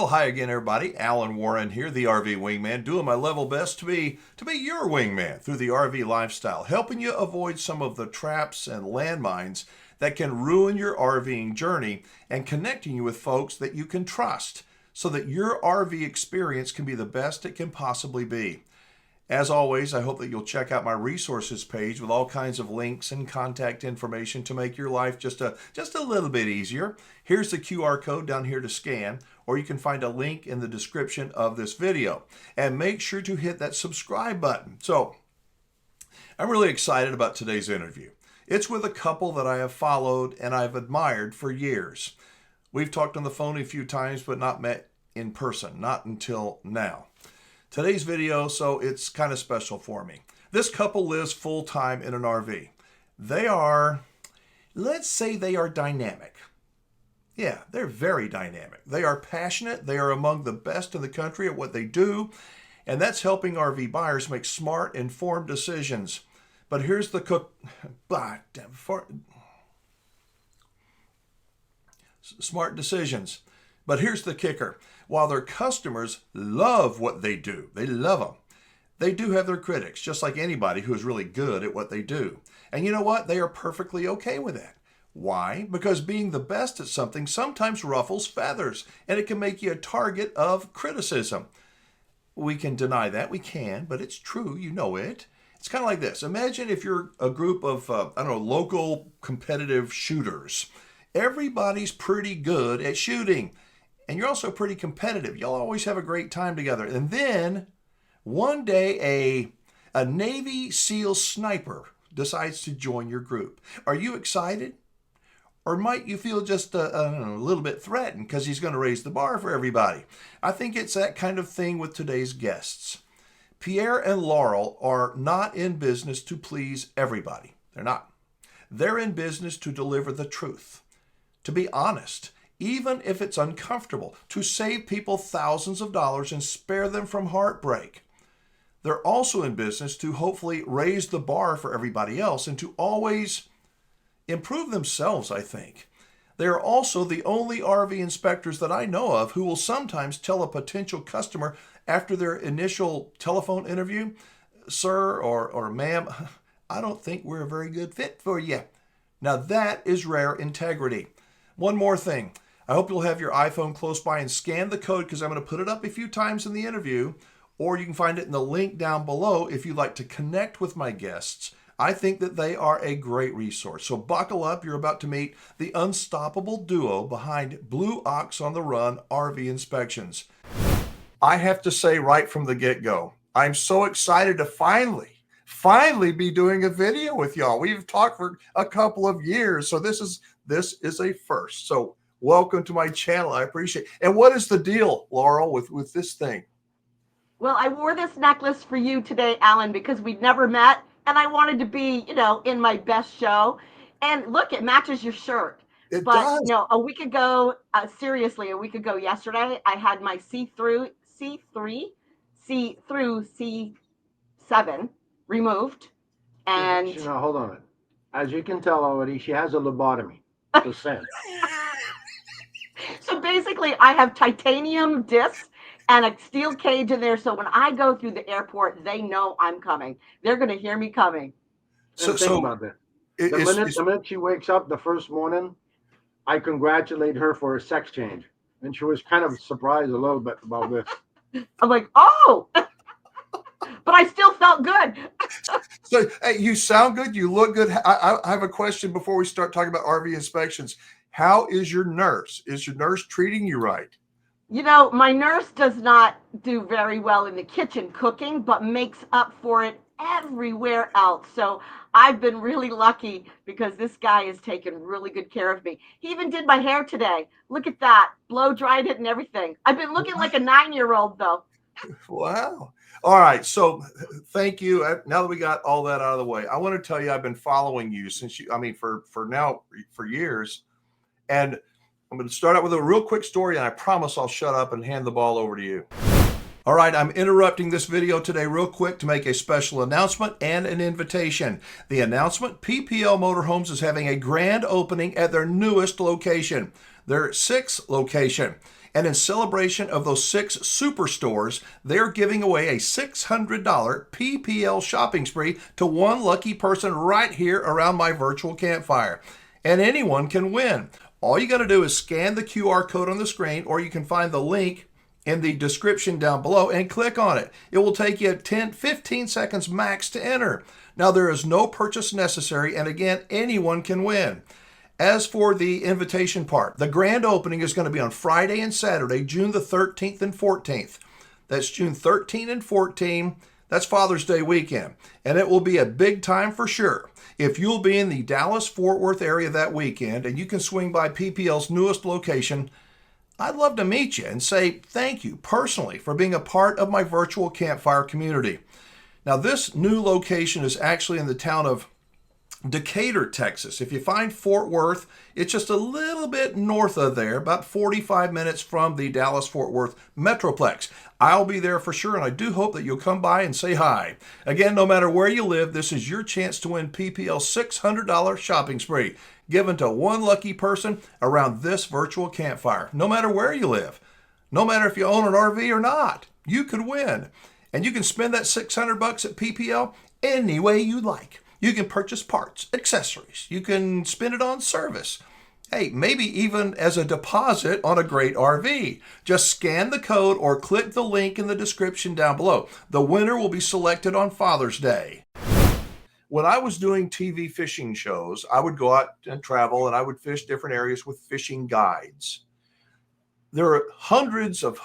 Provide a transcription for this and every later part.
Well, hi again, everybody. Alan Warren here, the RV Wingman, doing my level best to be your wingman through the RV lifestyle, helping you avoid some of the traps and landmines that can ruin your RVing journey and connecting you with folks that you can trust so that your RV experience can be the best it can possibly be. As always, I hope that you'll check out my resources page with all kinds of links and contact information to make your life just a little bit easier. Here's the QR code down here to scan, or you can find a link in the description of this video. And make sure to hit that subscribe button. So, I'm really excited about today's interview. It's with a couple that I have followed and I've admired for years. We've talked on the phone a few times, but not met in person, not until now. Today's video, so it's kind of special for me. This couple lives full-time in an RV. They are, let's say they are dynamic. Yeah, they're very dynamic. They are passionate. They are among the best in the country at what they do, and that's helping RV buyers make smart, informed decisions. But here's the smart decisions. But here's the kicker. While their customers love what they do, they love them, they do have their critics, just like anybody who is really good at what they do. And you know what? They are perfectly okay with that. Why? Because being the best at something sometimes ruffles feathers, and it can make you a target of criticism. We can deny that. We can, but it's true. You know it. It's kind of like this. Imagine if you're a group of, local competitive shooters. Everybody's pretty good at shooting. And you're also pretty competitive. You'll always have a great time together. And then one day a Navy SEAL sniper decides to join your group. Are you excited? Or might you feel just a little bit threatened because he's going to raise the bar for everybody? I think it's that kind of thing with today's guests. Pierre and Laurel are not in business to please everybody. They're not. They're in business to deliver the truth, to be honest, even if it's uncomfortable, to save people thousands of dollars and spare them from heartbreak. They're also in business to hopefully raise the bar for everybody else and to always improve themselves, I think. They are also the only RV inspectors that I know of who will sometimes tell a potential customer after their initial telephone interview, "Sir or ma'am, I don't think we're a very good fit for you." Now that is rare integrity. One more thing. I hope you'll have your iPhone close by and scan the code because I'm going to put it up a few times in the interview, or you can find it in the link down below if you'd like to connect with my guests. I think that they are a great resource. So buckle up. You're about to meet the unstoppable duo behind Blue Ox on the Run RV Inspections. I have to say right from the get-go, I'm so excited to finally be doing a video with y'all. We've talked for a couple of years, so this is a first. So welcome to my channel. I appreciate it. And what is the deal, Laurel, with this thing? Well, I wore this necklace for you today, Alan, because we'd never met, and I wanted to be, in my best show. And look, it matches your shirt. It But, does. a week ago, a week ago yesterday, I had my C3, C7 removed. And hold on. As you can tell already, she has a lobotomy. So basically, I have titanium discs and a steel cage in there. So when I go through the airport, they know I'm coming. They're going to hear me coming. So think about that. The minute she wakes up the first morning, I congratulate her for a sex change. And she was kind of surprised a little bit about this. I'm like, oh, but I still felt good. So hey, you sound good. You look good. I have a question before we start talking about RV inspections. How is your nurse? Is your nurse treating you right? My nurse does not do very well in the kitchen cooking, but makes up for it everywhere else. So I've been really lucky because this guy has taken really good care of me. He even did my hair today. Look at that. Blow dried it and everything. I've been looking like a 9-year-old though. Wow. All right. So thank you. Now that we got all that out of the way, I want to tell you, I've been following you for years. And I'm going to start out with a real quick story, and I promise I'll shut up and hand the ball over to you. All right, I'm interrupting this video today real quick to make a special announcement and an invitation. The announcement, PPL Motorhomes is having a grand opening at their newest location, their 6th location. And in celebration of those 6 superstores, they're giving away a $600 PPL shopping spree to one lucky person right here around my virtual campfire. And anyone can win. All you got to do is scan the QR code on the screen, or you can find the link in the description down below and click on it. It will take you 10-15 seconds max to enter. Now, there is no purchase necessary, and again, anyone can win. As for the invitation part, the grand opening is going to be on Friday and Saturday, June the 13th and 14th. That's June 13 and 14. That's Father's Day weekend, and it will be a big time for sure. If you'll be in the Dallas-Fort Worth area that weekend and you can swing by PPL's newest location, I'd love to meet you and say thank you personally for being a part of my virtual campfire community. Now, this new location is actually in the town of Decatur, Texas. If you find Fort Worth, it's just a little bit north of there, about 45 minutes from the Dallas-Fort Worth Metroplex. I'll be there for sure, and I do hope that you'll come by and say hi. Again, no matter where you live, this is your chance to win PPL's $600 shopping spree, given to one lucky person around this virtual campfire. No matter where you live, no matter if you own an RV or not, you could win. And you can spend that $600 at PPL any way you like. You can purchase parts, accessories. You can spend it on service. Hey, maybe even as a deposit on a great RV. Just scan the code or click the link in the description down below. The winner will be selected on Father's Day. When I was doing TV fishing shows, I would go out and travel, and I would fish different areas with fishing guides. There are hundreds of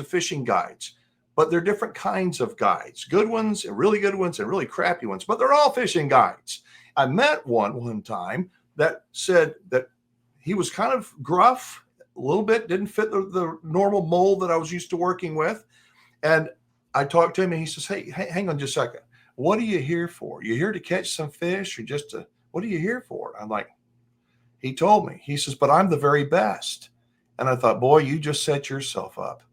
fishing guides, but they're different kinds of guides, good ones and really crappy ones, but they're all fishing guides. I met one time that said that he was kind of gruff, a little bit, didn't fit the normal mold that I was used to working with. And I talked to him and he says, hey, hang on just a second. What are you here for? You here to catch some fish or what are you here for? I'm like, he told me, he says, but I'm the very best. And I thought, boy, you just set yourself up.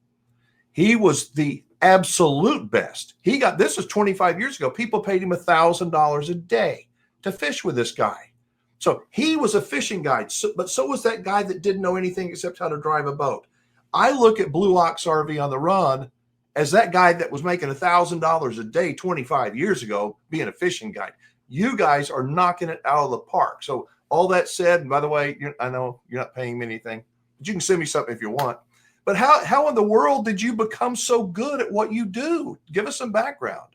He was the absolute best. This was 25 years ago. People paid him $1,000 a day to fish with this guy. So he was a fishing guide, but so was that guy that didn't know anything except how to drive a boat. I look at Blue Ox RV on the Run as that guy that was making $1,000 a day 25 years ago being a fishing guide. You guys are knocking it out of the park. So all that said, and by the way, I know you're not paying me anything, but you can send me something if you want. But how in the world did you become so good at what you do? Give us some background.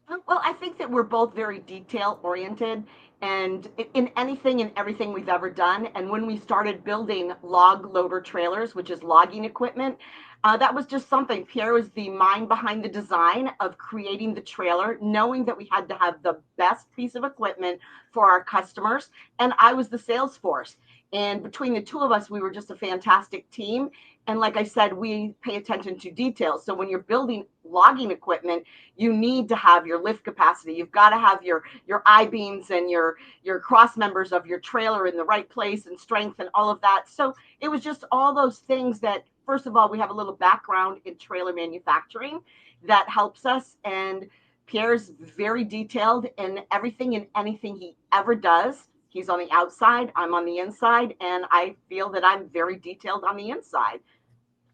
Well, I think that we're both very detail oriented, and in anything and everything we've ever done. And when we started building log loader trailers, which is logging equipment, that was just something. Pierre was the mind behind the design of creating the trailer, knowing that we had to have the best piece of equipment for our customers. And I was the sales force. And between the two of us, we were just a fantastic team. And like I said, we pay attention to details. So when you're building logging equipment, you need to have your lift capacity. You've got to have your I-beams and your cross members of your trailer in the right place and strength and all of that. So it was just all those things that, first of all, we have a little background in trailer manufacturing that helps us. And Pierre's very detailed in everything and anything he ever does. He's on the outside, I'm on the inside, and I feel that I'm very detailed on the inside.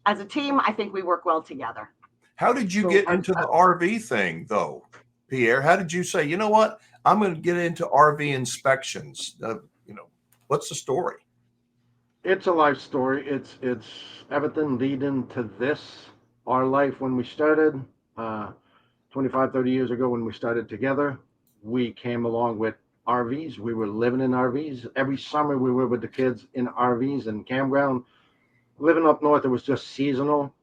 As a team, I think we work well together. How did you get into the RV thing, though, Pierre? How did you say, you know what, I'm going to get into RV inspections? What's the story? It's a life story. It's everything leading to this. Our life when we started 25, 30 years ago when we started together, we came along with RVs. We were living in RVs. Every summer we were with the kids in RVs and campground. Living up north, it was just seasonal,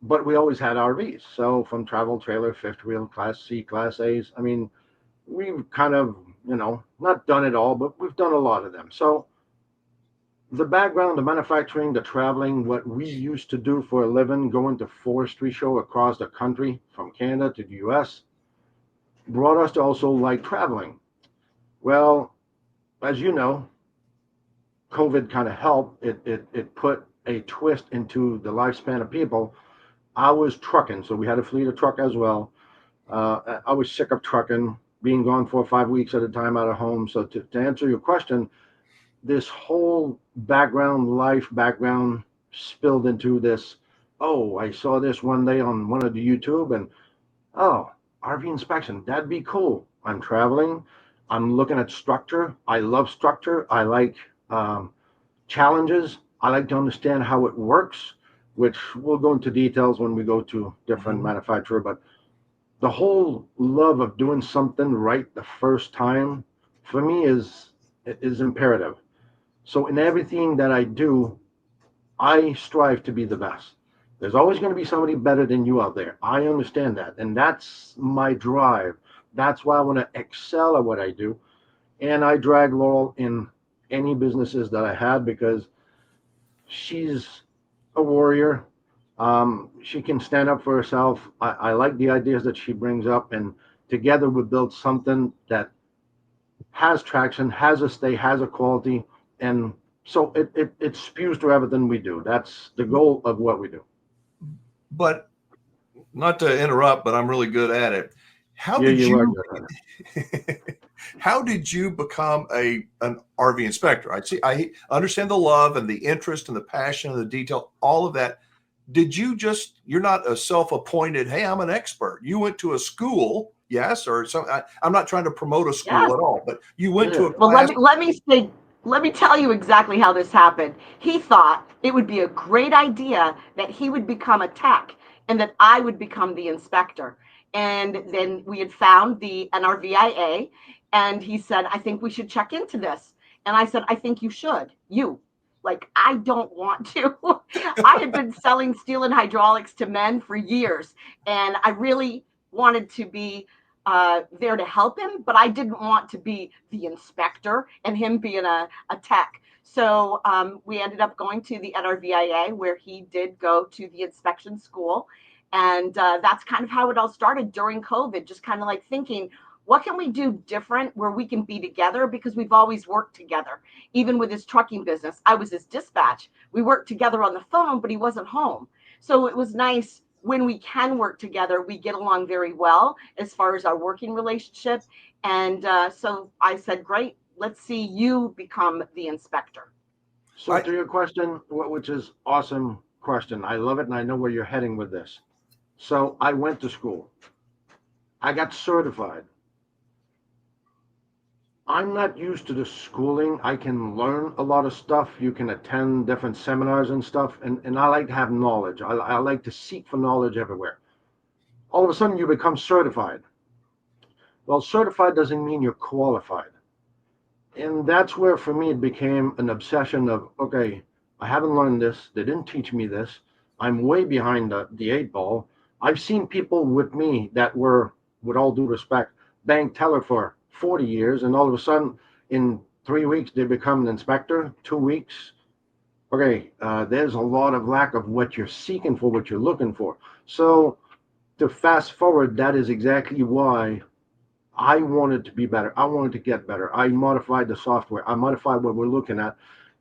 but we always had RVs. So from travel trailer, fifth wheel, Class C, Class A's. I mean, we've kind of, not done it all, but we've done a lot of them. So the background, the manufacturing, the traveling, what we used to do for a living, going to forestry show across the country from Canada to the US, brought us to also like traveling. Well, as you know, COVID kind of helped. It put a twist into the lifespan of people. I was trucking, so we had a fleet of truck as well. I was sick of trucking, being gone 4 or 5 weeks at a time out of home. So to answer your question, this whole background spilled into this. Oh, I saw this one day on one of the YouTube, and oh, RV inspection, that'd be cool. I'm traveling. I'm looking at structure. I love structure. I like um, challenges. I like to understand how it works, which we'll go into details when we go to different Mhm. manufacturer. But the whole love of doing something right the first time for me is imperative. So in everything that I do, I strive to be the best. There's always going to be somebody better than you out there. I understand that. And that's my drive. That's why I want to excel at what I do. And I drag Laurel in any businesses that I had because she's a warrior. She can stand up for herself. I like the ideas that she brings up, and together we build something that has traction, has a stay, has a quality, and so it spews to everything we do. That's the goal of what we do. But not to interrupt, but I'm really good at it. How Yeah, did you are you good at how did you become an RV inspector? I understand the love and the interest and the passion and the detail, all of that. Did you just, you're not a self-appointed, hey, I'm an expert. You went to a school, yes, or some, I'm not trying to promote a school Yes. at all, but you went to Yeah. a Well, class. let me tell you exactly how this happened. He thought it would be a great idea that he would become a tech and that I would become the inspector. And then we had found the NRVIA, and he said, I think we should check into this. And I said, I think you should. You. Like, I don't want to. I had been selling steel and hydraulics to men for years, and I really wanted to be there to help him, but I didn't want to be the inspector and him being a tech. So we ended up going to the NRVIA, where he did go to the inspection school. And that's kind of how it all started during COVID, just kind of like thinking, what can we do different where we can be together? Because we've always worked together. Even with his trucking business, I was his dispatch. We worked together on the phone, but he wasn't home. So it was nice when we can work together, we get along very well as far as our working relationship. And so I said, great, let's see you become the inspector. So I, to your question, which is awesome question. I love it, and I know where you're heading with this. So I went to school. I got certified. I'm not used to the schooling. I can learn a lot of stuff. You can attend different seminars and stuff, and I like to have knowledge. I like to seek for knowledge everywhere. All of a sudden, you become certified. Well, certified doesn't mean you're qualified. And that's where, for me, it became an obsession of, okay, I haven't learned this. They didn't teach me this. I'm way behind the eight ball. I've seen people with me that were, with all due respect, bank teller for 40 years, and all of a sudden, in 3 weeks, they become an inspector. 2 weeks, okay, there's a lot of lack of what you're seeking for, what you're looking for. So to fast forward, that is exactly why I wanted to be better. I wanted to get better. I modified the software. I modified what we're looking at.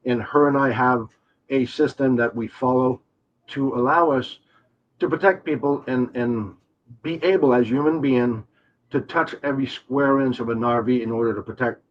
And her and I have a system that we follow to allow us to protect people and be able, as human being, to touch every square inch of an RV in order to protect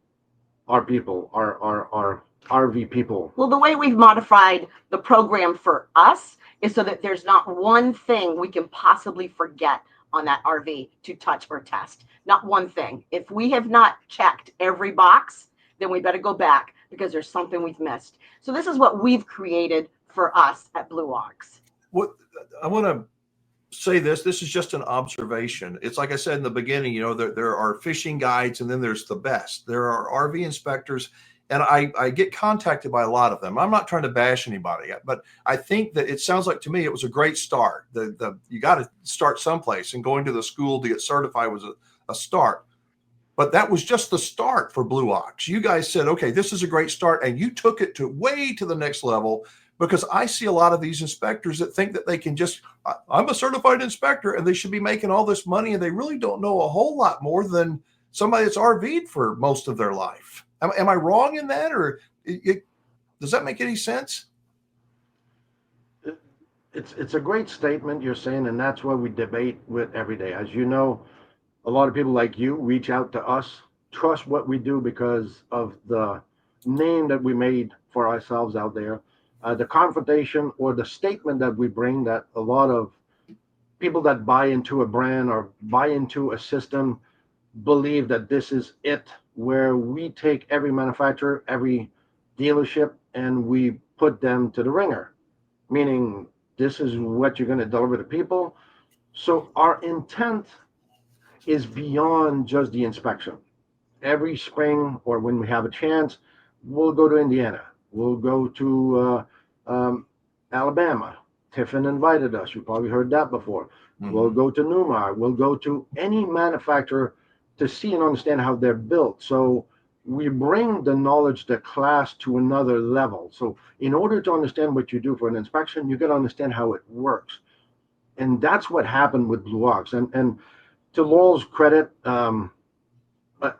our people, our RV people. Well, the way we've modified the program for us is so that there's not one thing we can possibly forget on that RV to touch or test. Not one thing. If we have not checked every box, then we better go back because there's something we've missed. So this is what we've created for us at Blue Ox. what I want to say this is just an observation. It's like I said in the beginning, there are fishing guides and then there's the best. There are RV inspectors, and I get contacted by a lot of them. I'm not trying to bash anybody, but I think that it sounds like to me it was a great start. The you got to start someplace, and going to the school to get certified was a start. But that was just the start for Blue Ox. You guys said, okay, this is a great start, and you took it to way to the next level, because I see a lot of these inspectors that think that they can just, I'm a certified inspector, and they should be making all this money, and they really don't know a whole lot more than somebody that's RV'd for most of their life. Am I wrong in that, or does that make any sense? it's a great statement you're saying, and that's what we debate with every day. As you know, a lot of people like you reach out to us, trust what we do because of the name that we made for ourselves out there, the confrontation or the statement that we bring, that a lot of people that buy into a brand or buy into a system believe that this is it, where we take every manufacturer, every dealership, and we put them to the ringer, meaning this is what you're going to deliver to people. So our intent is beyond just the inspection. Every spring or when we have a chance, we'll go to Indiana. We'll go to Alabama. Tiffin invited us. You probably heard that before. We'll go to Newmar. We'll go to any manufacturer to see and understand how they're built. So we bring the knowledge, the class to another level. So in order to understand what you do for an inspection, you got to understand how it works. And that's what happened with Blue Ox. And to Laurel's credit,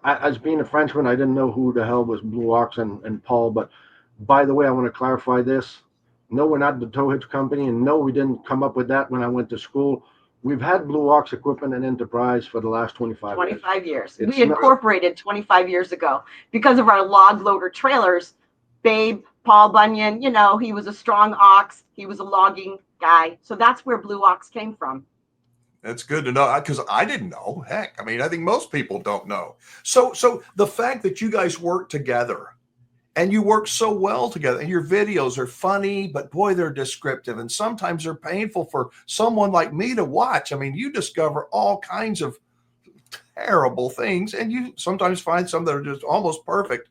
as being a Frenchman, I didn't know who the hell was Blue Ox and Paul. But by the way, I want to clarify this. No, we're not the tow hitch company. And no, we didn't come up with that when I went to school. We've had Blue Ox Equipment and Enterprise for the last 25 years. It's We incorporated 25 years ago because of our log loader trailers. Babe, Paul Bunyan, you know, he was a strong ox. He was a logging guy. So that's where Blue Ox came from. That's good to know, because I didn't know. Heck, I mean, I think most people don't know. So the fact that you guys work together and you work so well together, and your videos are funny, but boy, they're descriptive, and sometimes they're painful for someone like me to watch. I mean, you discover all kinds of terrible things, and you sometimes find some that are just almost perfect.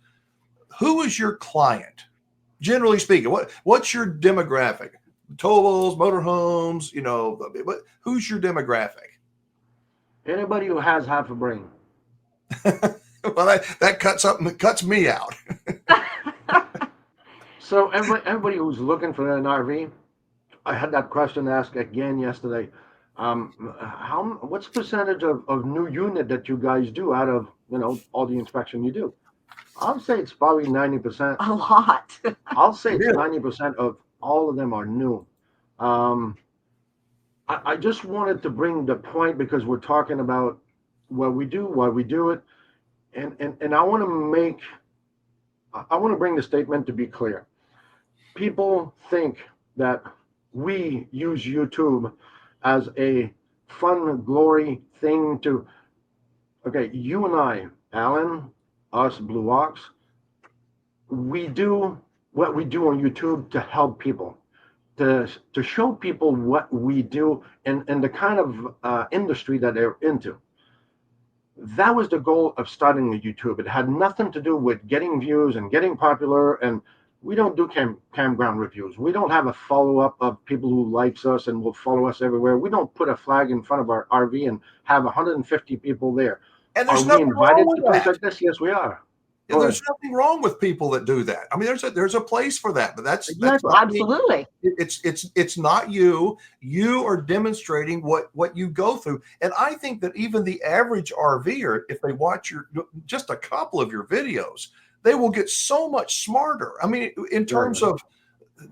Who is your client, generally speaking? What's your demographic? Towables, motorhomes, you know, who's your demographic? Anybody who has half a brain. Well, that cuts me out. So everybody who's looking for an RV, I had that question asked again yesterday. What's the percentage of new unit that you guys do out of, you know, all the inspection you do? I'll say it's probably 90%. A lot. I'll say it's Really? 90% of all of them are new. I just wanted to bring the point because we're talking about what we do, why we do it, and I want to bring the statement to be clear. People think that we use YouTube as a fun, glory thing to. Okay, you and I, Alan, us, Blue Ox, we do what we do on YouTube to help people, to show people what we do and the kind of industry that they're into. That was the goal of starting the YouTube. It had nothing to do with getting views and getting popular. And we don't do campground reviews. We don't have a follow-up of people who likes us and will follow us everywhere. We don't put a flag in front of our RV and have 150 people there. And Are there's we nothing wrong invited with to places that. like this? Yes, we are. Yeah, there's nothing wrong with people that do that. I mean, there's a place for that, but that's Exactly. not Absolutely. it's not you. You are demonstrating what you go through. And I think that even the average RVer, if they watch just a couple of your videos, they will get so much smarter. I mean, in terms of,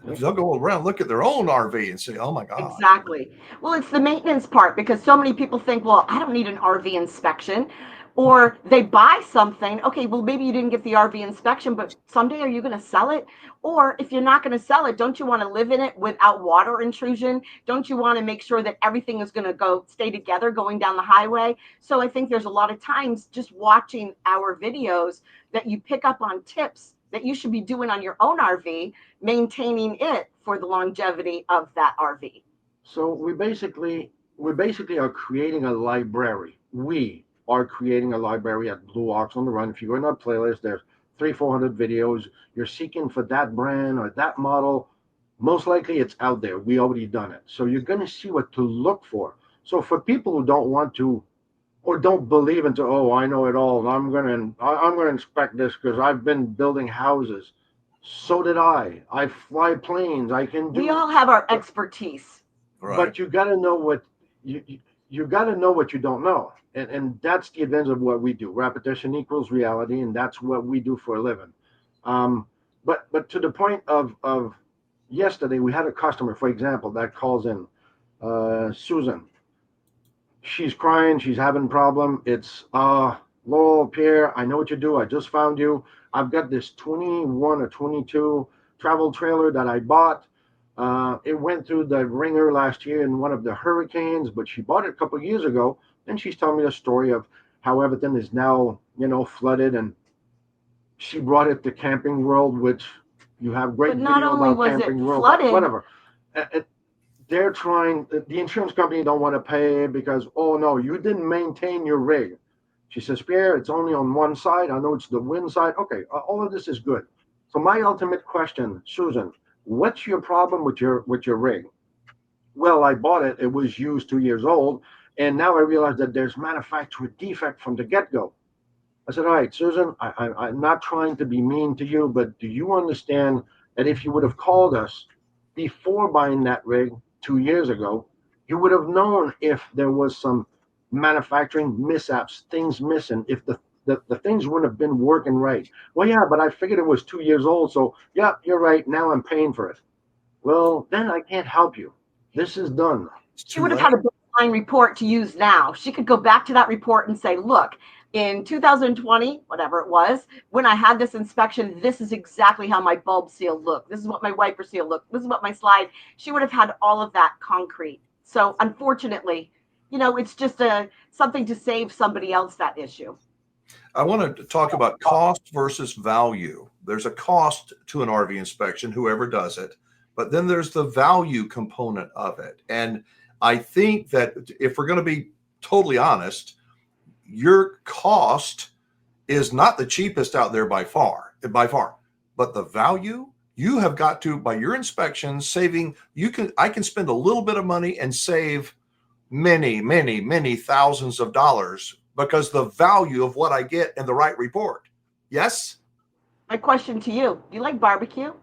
they'll go around, look at their own RV and say, oh my God. Exactly. Well, it's the maintenance part because so many people think, well, I don't need an RV inspection. Or they buy something. Okay, well, maybe you didn't get the RV inspection, but someday are you going to sell it? Or if you're not going to sell it, don't you want to live in it without water intrusion? Don't you want to make sure that everything is going to stay together going down the highway? So I think there's a lot of times just watching our videos that you pick up on tips that you should be doing on your own RV, maintaining it for the longevity of that RV. So we basically are creating a library. We are creating a library at Blue Ox on the Run. If you go in our playlist, there's 300-400 videos. You're seeking for that brand or that model. Most likely it's out there. We already done it. So you're going to see what to look for. So for people who don't want to or don't believe into, oh, I know it all, and I'm going to inspect this because I've been building houses. So did I. I fly planes. I can do. We all have our expertise. Right. But you got to know what you got to know what you don't know. And that's the advantage of what we do. Repetition equals reality, and that's what we do for a living. But to the point of yesterday we had a customer, for example, that calls in, Susan. She's crying. She's having a problem. It's, Laurel, Pierre, I know what you do. I just found you. I've got this 21 or 22 travel trailer that I bought. It went through the ringer last year in one of the hurricanes, but she bought it a couple of years ago. And she's telling me the story of how everything is now, flooded. And she brought it to Camping World, which you have great But not video only about was it Camping World, flooded, whatever. They're trying, the insurance company don't want to pay because, oh no, you didn't maintain your rig. She says, Pierre, it's only on one side. I know it's the wind side. Okay, all of this is good. So my ultimate question, Susan, what's your problem with your rig? Well, I bought it. It was used 2 years old. And now I realize that there's manufacturer defect from the get-go. I said, all right, Susan, I'm not trying to be mean to you, but do you understand that if you would have called us before buying that rig 2 years ago, you would have known if there was some manufacturing mishaps, things missing, if the things wouldn't have been working right. Well, yeah, but I figured it was 2 years old. So, yeah, you're right. Now I'm paying for it. Well, then I can't help you. This is done. She would have had a baseline report to use now. She could go back to that report and say, look, in 2020, whatever it was, when I had this inspection, this is exactly how my bulb seal looked. This is what my wiper seal looked. This is what my slide. She would have had all of that concrete. So unfortunately, it's just something to save somebody else that issue. I want to talk about cost versus value. There's a cost to an RV inspection, whoever does it, but then there's the value component of it. And I think that if we're going to be totally honest, your cost is not the cheapest out there by far, but the value you have got to, by your inspections, saving, I can spend a little bit of money and save many, many, many thousands of dollars because the value of what I get in the right report. Yes? My question to you, do you like barbecue?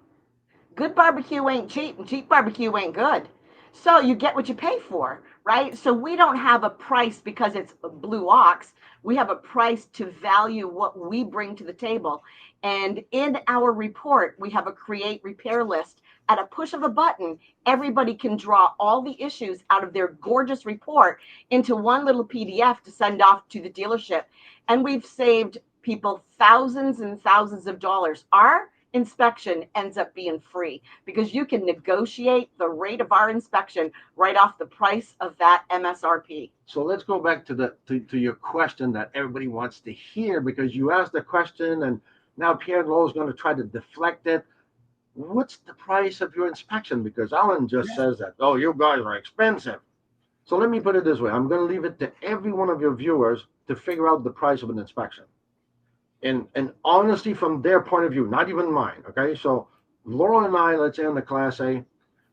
Good barbecue ain't cheap, and cheap barbecue ain't good. So you get what you pay for, right? So we don't have a price because it's a blue ox. We have a price to value what we bring to the table. And in our report, we have a create repair list. At a push of a button, everybody can draw all the issues out of their gorgeous report into one little PDF to send off to the dealership. And we've saved people thousands and thousands of dollars. Our inspection ends up being free because you can negotiate the rate of our inspection right off the price of that MSRP. So let's go back to your question that everybody wants to hear, because you asked the question and now Pierre and Laurel is going to try to deflect it. What's the price of your inspection? Because Alan just says that, oh, you guys are expensive. So let me put it this way. I'm going to leave it to every one of your viewers to figure out the price of an inspection. And honestly, from their point of view, not even mine, okay? So Laurel and I, let's say on the Class A,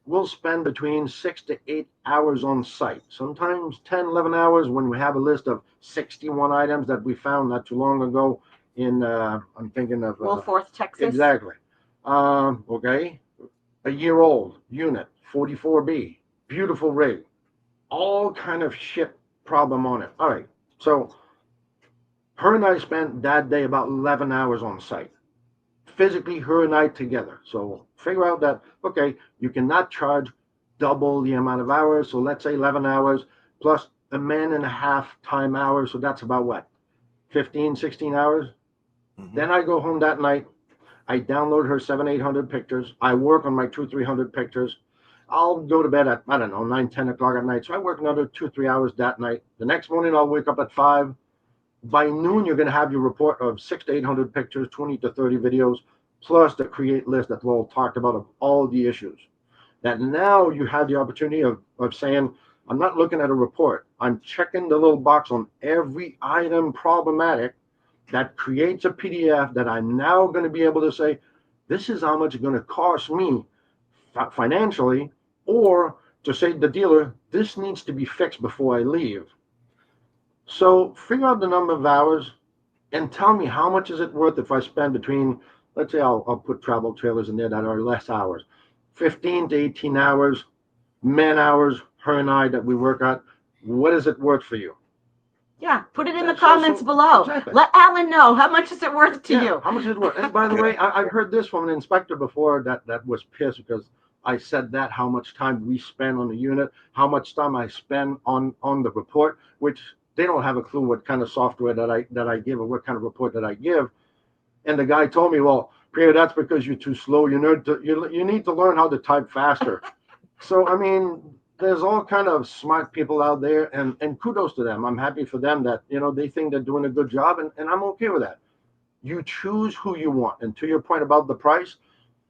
we'll spend between 6 to 8 hours on site, sometimes 10, 11 hours when we have a list of 61 items that we found not too long ago in, I'm thinking of... Wolforth, Texas. Exactly. Okay, a year old unit, 44B, beautiful rig, all kind of shit problem on it. All right, so her and I spent that day about 11 hours on site, physically her and I together. So figure out that, okay, you cannot charge double the amount of hours. So let's say 11 hours plus a man and a half time hours. So that's about what, 15, 16 hours? Mm-hmm. Then I go home that night. I download her 700-800 pictures. I work on my 200-300 pictures. I'll go to bed at, I don't know, 9, 10 o'clock at night. So I work another 2-3 hours that night. The next morning, I'll wake up at 5. By noon, you're going to have your report of 600 to 800 pictures, 20 to 30 videos, plus the create list that Laurel talked about of all the issues. That now you have the opportunity of saying, I'm not looking at a report. I'm checking the little box on every item problematic. That creates a PDF that I'm now going to be able to say, this is how much it's going to cost me financially, or to say to the dealer, this needs to be fixed before I leave. So figure out the number of hours and tell me how much is it worth if I spend between, let's say I'll put travel trailers in there that are less hours, 15 to 18 hours, man hours, her and I that we work at. What is it worth for you? Yeah, put it in the comments below. Exactly. Let Alan know, how much is it worth to you? How much is it worth? And by the way, I've heard this from an inspector before that was pissed because I said that, how much time we spend on the unit, how much time I spend on the report, which they don't have a clue what kind of software that I give or what kind of report that I give. And the guy told me, well, Pierre, that's because you're too slow. You need to learn how to type faster. So, I mean, there's all kind of smart people out there, and kudos to them. I'm happy for them that, they think they're doing a good job, and I'm okay with that. You choose who you want. And to your point about the price,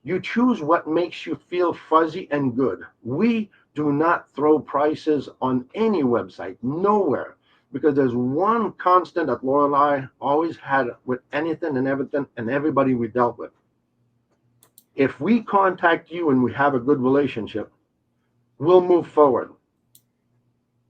you choose what makes you feel fuzzy and good. We do not throw prices on any website, nowhere, because there's one constant that Laura and I always had with anything and everything and everybody we dealt with. If we contact you and we have a good relationship, we'll move forward.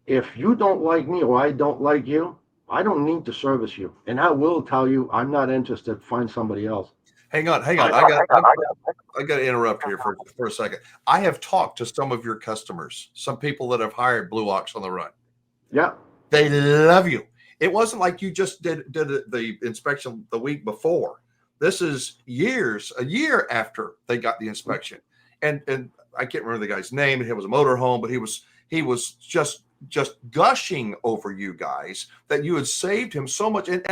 If you don't like me or I don't like you, I don't need to service you. And I will tell you, I'm not interested. Find somebody else. Hang on. I got to interrupt here for a second. I have talked to some of your customers, some people that have hired Blue Ox on the Run. Yeah. They love you. It wasn't like you just did the inspection the week before. This is a year after they got the inspection. And I can't remember the guy's name. It was a motorhome, but he was just gushing over you guys that you had saved him so much. And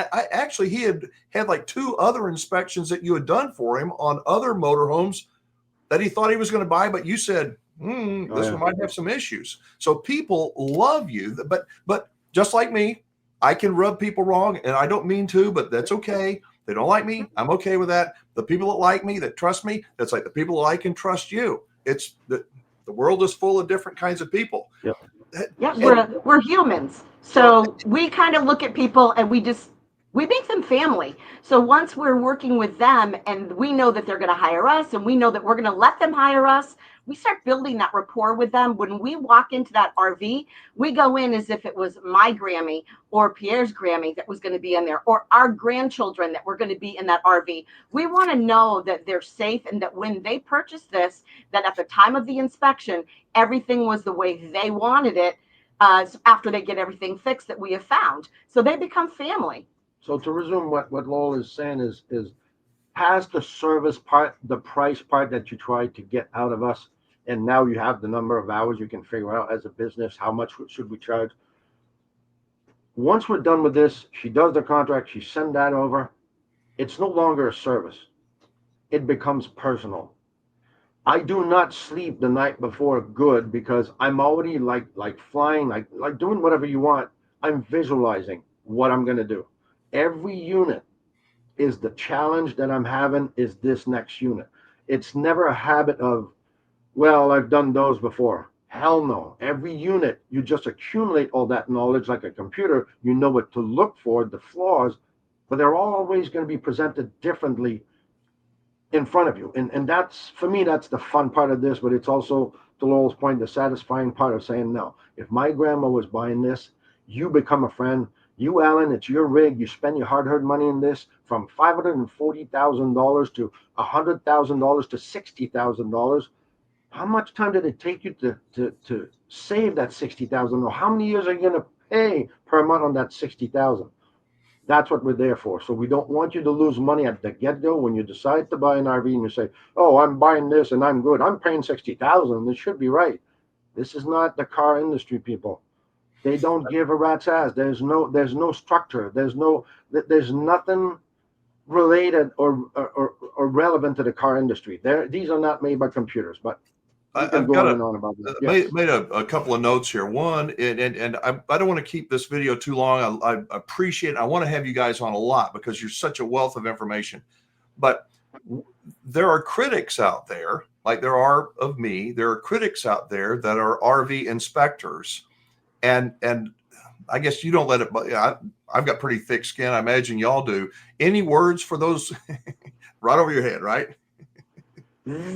he had like 2 other inspections that you had done for him on other motorhomes that he thought he was going to buy, but you said, this one might have some issues. So people love you, but just like me, I can rub people wrong, and I don't mean to, but that's okay. They don't like me. I'm okay with that. The people that like me, that trust me, that's like the people that like and trust you. It's the world is full of different kinds of people. Yeah. Yeah, we're humans. So we kind of look at people and we make them family. So once we're working with them and we know that they're going to hire us and we know that we're going to let them hire us, we start building that rapport with them. When we walk into that RV, we go in as if it was my Grammy or Pierre's Grammy that was going to be in there, or our grandchildren that were going to be in that RV. We want to know that they're safe and that when they purchase this, that at the time of the inspection, everything was the way they wanted it after they get everything fixed that we have found. So they become family. So to resume what Lowell is saying is past the service part, the price part that you tried to get out of us, and now you have the number of hours you can figure out as a business, how much should we charge? Once we're done with this, she does the contract, she send that over. It's no longer a service. It becomes personal. I do not sleep the night before good because I'm already like flying, like doing whatever you want. I'm visualizing what I'm going to do. Every unit is the challenge that I'm having is this next unit. It's never a habit of, well, I've done those before. Hell no. Every unit, you just accumulate all that knowledge like a computer. You know what to look for, the flaws, but they're always going to be presented differently in front of you. And that's, for me, that's the fun part of this, but it's also, to Lowell's point, the satisfying part of saying, no, if my grandma was buying this, you become a friend. You, Alan, it's your rig. You spend your hard-earned money in this from $540,000 to $100,000 to $60,000. How much time did it take you to save that $60,000? How many years are you going to pay per month on that $60,000? That's what we're there for. So we don't want you to lose money at the get-go when you decide to buy an RV and you say, oh, I'm buying this and I'm good. I'm paying $60,000. This should be right. This is not the car industry, people. They don't give a rat's ass. There's no structure. There's nothing related or relevant to the car industry. These are not made by computers, but I've got made a couple of notes here. One, and I don't want to keep this video too long. I appreciate it. I want to have you guys on a lot because you're such a wealth of information. But there are critics out there, like there are of me. There are critics out there that are RV inspectors, and I guess you don't let it. I've got pretty thick skin. I imagine y'all do. Any words for those right over your head, right?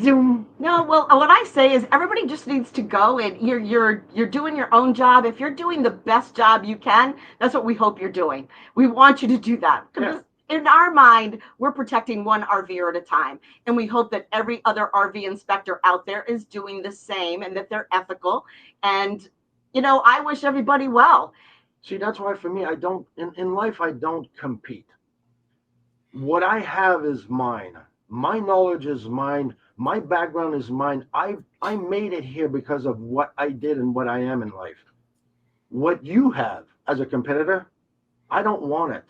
Zoom. No, well, what I say is everybody just needs to go and you're doing your own job. If you're doing the best job you can, that's what we hope you're doing. We want you to do that. Yeah. In our mind, we're protecting one RVer at a time. And we hope that every other RV inspector out there is doing the same and that they're ethical. And, I wish everybody well. See, that's why for me, I don't, in life, I don't compete. What I have is mine. My knowledge is mine. My background is mine. I made it here because of what I did and what I am in life. What you have as a competitor, I don't want it.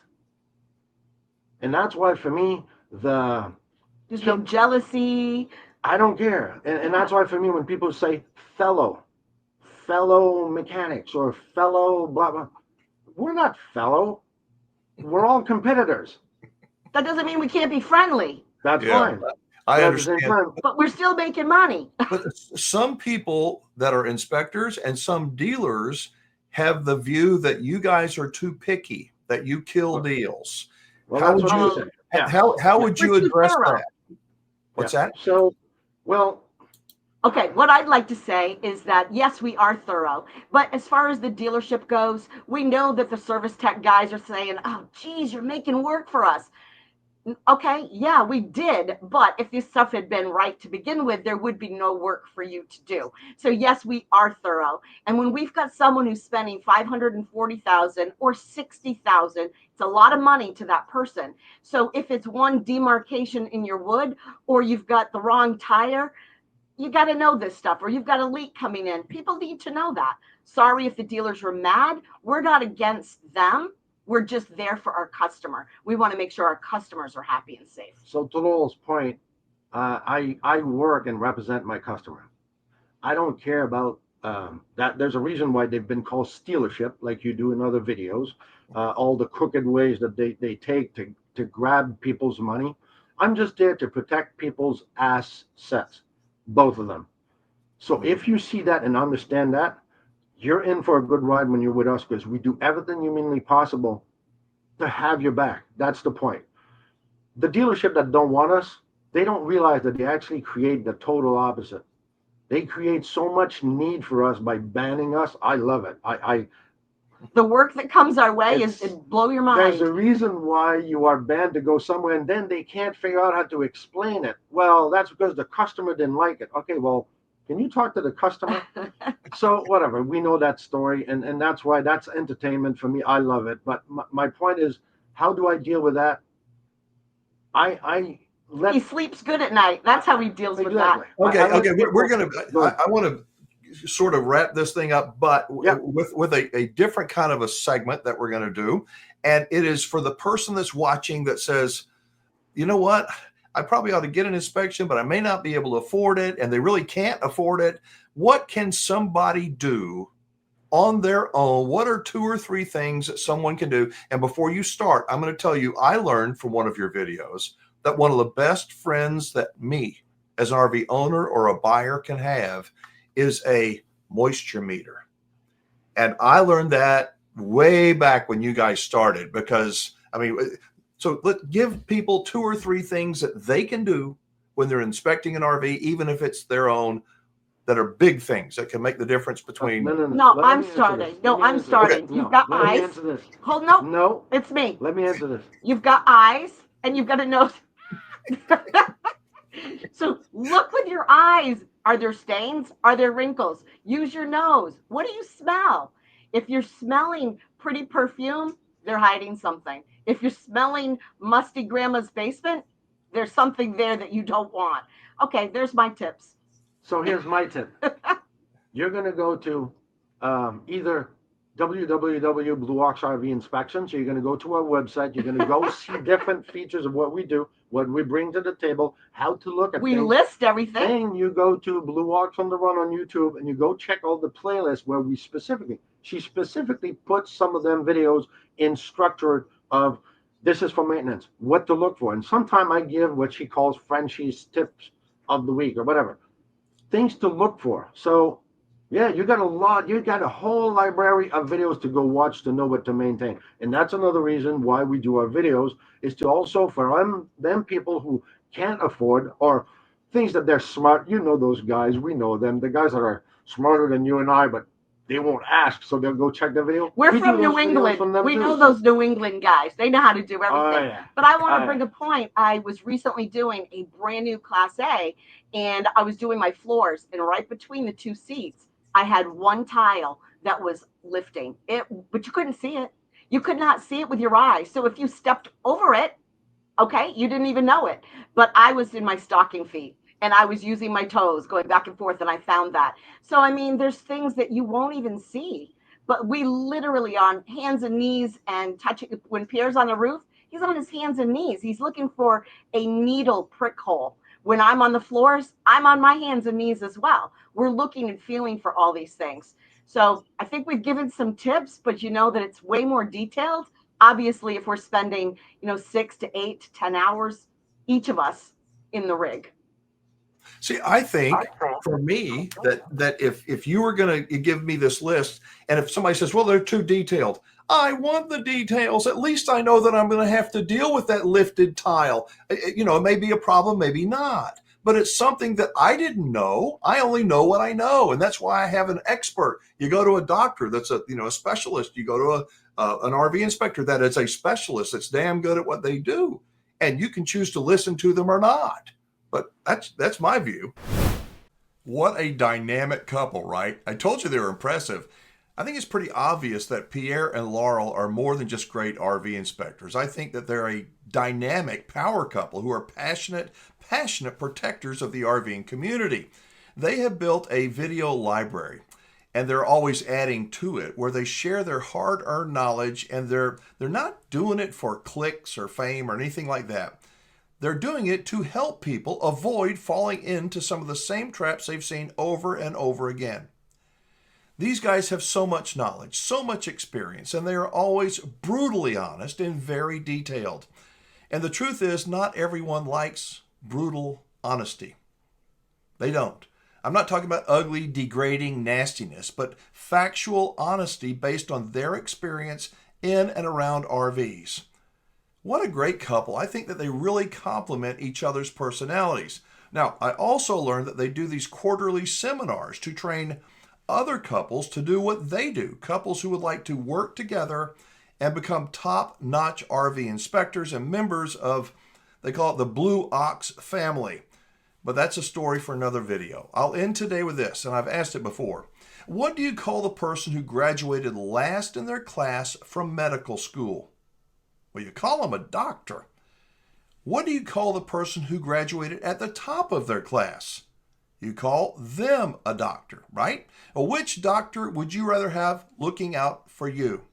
And that's why for me, There's no jealousy. I don't care. And that's why for me, when people say fellow mechanics or fellow blah, blah, we're not fellow. We're all competitors. That doesn't mean we can't be friendly. That's Yeah. fine. I But at the same understand. time, But we're still making money. But some people that are inspectors and some dealers have the view that you guys are too picky, that you kill deals. well, How that's would what you you say. Yeah. how would you We're too address thorough. that? What's Yeah. that? So, well, Okay, what I'd like to say is that yes, we are thorough, but as far as the dealership goes, we know that the service tech guys are saying, "Oh, geez, you're making work for us." Okay, yeah, we did, but if this stuff had been right to begin with, there would be no work for you to do. So yes, we are thorough, and when we've got someone who's spending 540,000 or 60,000, it's a lot of money to that person. So if it's one demarcation in your wood, or you've got the wrong tire, you got to know this stuff, or you've got a leak coming in. People need to know that. Sorry if the dealers are mad. We're not against them. We're just there for our customer. We want to make sure our customers are happy and safe. so to Lowell's point, I work and represent my customer. I don't care about that. There's a reason why they've been called stealership, like you do in other videos. All the crooked ways that they take to grab people's money. I'm just there to protect people's assets, both of them. So if you see that and understand that, you're in for a good ride when you're with us because we do everything humanly possible to have your back. That's the point. The dealership that don't want us, they don't realize that they actually create the total opposite. They create so much need for us by banning us. I love it. The work that comes our way is It's- it blow your There's mind. a reason why you are banned to go somewhere and then they can't figure out how to explain it. Well, that's because the customer didn't like it. Okay, well, can you talk to the customer? So whatever, we know that story, and that's why that's entertainment for me. I love it. But my point is, how do I deal with that? I let He sleeps good at night. That's how he deals with that. exactly. Okay, I let okay, we're people- gonna. Go ahead. I want to sort of wrap this thing up, but Yep. with a different kind of a segment that we're going to do, and it is for the person that's watching that says, you know what, I probably ought to get an inspection, but I may not be able to afford it, and they really can't afford it. What can somebody do on their own? What are 2 or 3 things that someone can do? And before you start, I'm going to tell you, I learned from one of your videos that one of the best friends that me as an RV owner or a buyer can have is a moisture meter. And I learned that way back when you guys started, because I mean, so give people 2 or 3 things that they can do when they're inspecting an RV, even if it's their own, that are big things that can make the difference between. No, Let I'm me answer starting. this. No, Let me I'm answer starting. this. You've No, got let me eyes. answer this. Hold, no, No, it's me. let me answer this. You've got eyes, and you've got a nose. So look with your eyes. Are there stains? Are there wrinkles? Use your nose. What do you smell? If you're smelling pretty perfume, they're hiding something. If you're smelling musty grandma's basement, there's something there that you don't want. Okay, there's my tips. So here's my tip. You're going to go to either www.Blue Ox RV Inspections. So you're going to go to our website. You're going to go see different features of what we do, what we bring to the table, how to look at We things. list everything. Then you go to Blue Ox on the Run on YouTube and you go check all the playlists where she specifically puts some of them videos in structure of this is for maintenance, what to look for. And sometime I give what she calls Frenchie's tips of the week or whatever, things to look for. So yeah, you got a whole library of videos to go watch to know what to maintain. And that's another reason why we do our videos, is to also for them people who can't afford, or things that they're smart. You know those guys, we know them, the guys that are smarter than you and I, but they won't ask, so they'll go check the video. We're We from do those New videos England. from them We too. know those New England guys. They know how to do everything. Oh, yeah. But I want to Oh, bring a point. I was recently doing a brand new Class A, and I was doing my floors, and right between the 2 seats, I had one tile that was lifting it, but you couldn't see it. You could not see it with your eyes. So if you stepped over it, okay, you didn't even know it. But I was in my stocking feet, and I was using my toes going back and forth, and I found that. So, I mean, there's things that you won't even see, but we literally on hands and knees and touching. When Pierre's on the roof, he's on his hands and knees. He's looking for a needle prick hole. When I'm on the floors, I'm on my hands and knees as well. We're looking and feeling for all these things. So I think we've given some tips, but you know that it's way more detailed. Obviously, if we're spending, 6 to 8 to 10 hours, each of us in the rig. See, I think for me that if you were going to give me this list, and if somebody says, well, they're too detailed, I want the details. At least I know that I'm going to have to deal with that lifted tile. It may be a problem, maybe not, but it's something that I didn't know. I only know what I know, and that's why I have an expert. You go to a doctor that's a specialist. You go to an RV inspector that is a specialist that's damn good at what they do, and you can choose to listen to them or not. But that's my view. What a dynamic couple, right? I told you they were impressive. I think it's pretty obvious that Pierre and Laurel are more than just great RV inspectors. I think that they're a dynamic power couple who are passionate protectors of the RVing community. They have built a video library, and they're always adding to it, where they share their hard-earned knowledge, and they're not doing it for clicks or fame or anything like that. They're doing it to help people avoid falling into some of the same traps they've seen over and over again. These guys have so much knowledge, so much experience, and they are always brutally honest and very detailed. And the truth is, not everyone likes brutal honesty. They don't. I'm not talking about ugly, degrading nastiness, but factual honesty based on their experience in and around RVs. What a great couple. I think that they really complement each other's personalities. Now, I also learned that they do these quarterly seminars to train other couples to do what they do, couples who would like to work together and become top-notch RV inspectors and members of, they call it the Blue Ox family. But that's a story for another video. I'll end today with this, and I've asked it before. What do you call the person who graduated last in their class from medical school? Well, you call them a doctor. What do you call the person who graduated at the top of their class? You call them a doctor, right? Well, which doctor would you rather have looking out for you?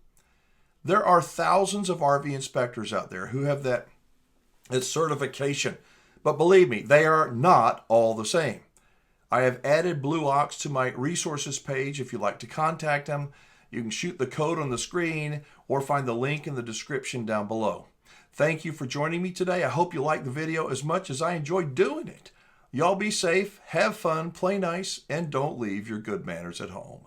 There are thousands of RV inspectors out there who have that certification, but believe me, they are not all the same. I have added Blue Ox to my resources page. If you'd like to contact them, you can shoot the code on the screen or find the link in the description down below. Thank you for joining me today. I hope you liked the video as much as I enjoyed doing it. Y'all be safe, have fun, play nice, and don't leave your good manners at home.